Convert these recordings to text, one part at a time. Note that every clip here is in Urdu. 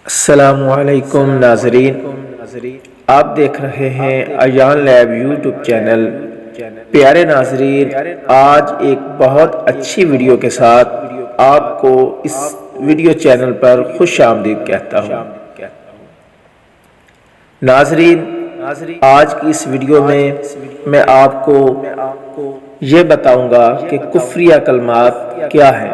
السلام علیکم ناظرین، آپ دیکھ رہے ہیں ایان لیب یوٹیوب چینل۔ پیارے ناظرین، آج ایک بہت اچھی ویڈیو کے ساتھ آپ کو اس ویڈیو چینل پر خوش آمدید کہتا ہوں۔ ناظرین، آج کی اس ویڈیو میں آپ کو یہ بتاؤں گا کہ کفریہ کلمات کیا ہیں۔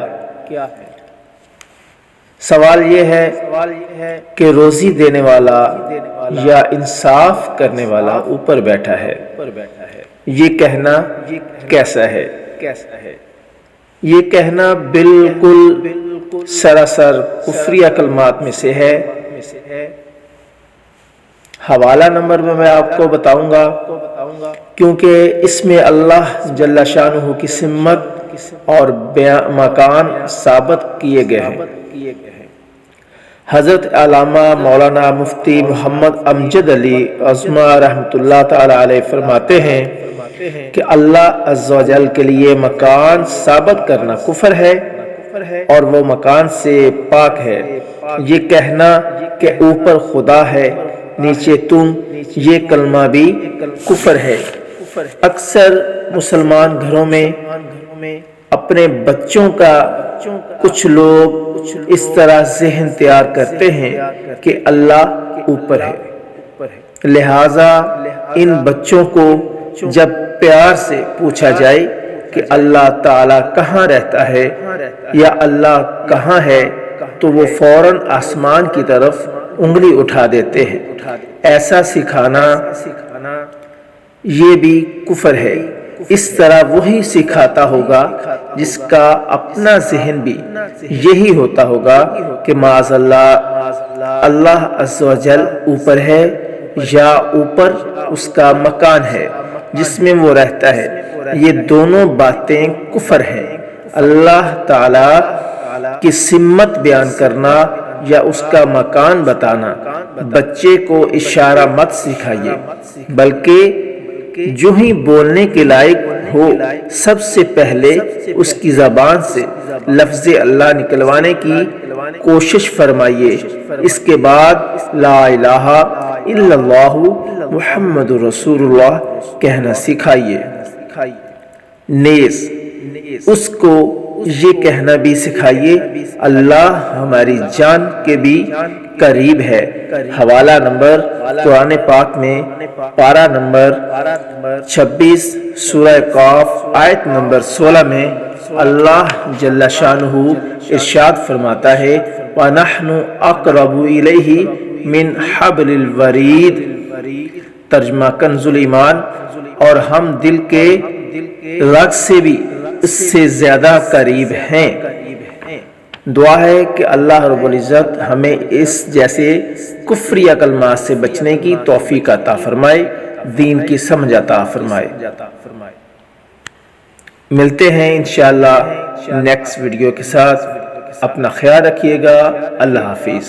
سوال یہ ہے کہ روزی دینے والا یا انصاف کرنے والا اوپر بیٹھا ہے، یہ کہنا کیسا ہے؟ یہ کہنا بالکل سراسر کفریہ کلمات میں سے ہے۔ حوالہ نمبر میں آپ کو بتاؤں گا، کیونکہ اس میں اللہ جل شانہ کی سمت اور مکان ثابت کیے گئے ہیں۔ حضرت علامہ مولانا مفتی محمد امجد علی عظمہ رحمۃ اللہ تعالی علیہ فرماتے ہیں کہ اللہ عز و جل کے لیے مکان ثابت کرنا کفر ہے اور وہ مکان سے پاک ہے۔ یہ کہنا کہ اوپر خدا ہے نیچے تم، یہ کلمہ بھی کفر ہے۔ اکثر مسلمان گھروں میں اپنے بچوں کا کچھ لوگ اس طرح ذہن تیار کرتے ہیں کہ اللہ اوپر ہے، لہٰذا ان بچوں کو جب پیار سے پوچھا جائے کہ اللہ تعالیٰ کہاں رہتا ہے یا اللہ کہاں ہے تو وہ فوراً آسمان کی طرف انگلی اٹھا دیتے ہیں۔ ایسا سکھانا یہ بھی کفر ہے۔ اس طرح وہی سکھاتا ہوگا جس کا اپنا ذہن بھی یہی ہوتا ہوگا کہ معاذ اللہ عز و جل اوپر ہے یا اوپر اس کا مکان ہے جس میں وہ رہتا ہے۔ یہ دونوں باتیں کفر ہیں۔ اللہ تعالی کی سمت بیان کرنا یا اس کا مکان بتانا بچے کو اشارہ مت سکھائیے، بلکہ جو ہی بولنے کے لائق ہو سب سے پہلے اس کی زبان سے لفظ اللہ نکلوانے کی کوشش فرمائیے۔ اس کے بعد لا الہ الا اللہ محمد رسول اللہ کہنا سکھائیے۔ نیز اس کو یہ کہنا بھی سکھائیے اللہ ہماری جان کے بھی قریب ہے۔ حوالہ نمبر قرآن پاک میں پارہ نمبر 26 سورہ قاف آیت نمبر 16 میں اللہ جل شانہ ارشاد فرماتا ہے وَنَحْنُ أَقْرَبُ إِلَيْهِ مِنْ حَبْلِ الْوَرِيدِ، ترجمہ کنز ایمان، اور ہم دل کے رگ سے بھی اس سے زیادہ قریب ہیں۔ دعا ہے کہ اللہ رب العزت ہمیں اس جیسے کفریہ کلمات سے بچنے کی توفیق عطا فرمائے، دین کی سمجھ عطا فرمائے۔ ملتے ہیں انشاءاللہ نیکسٹ ویڈیو کے ساتھ۔ اپنا خیال رکھیے گا۔ اللہ حافظ۔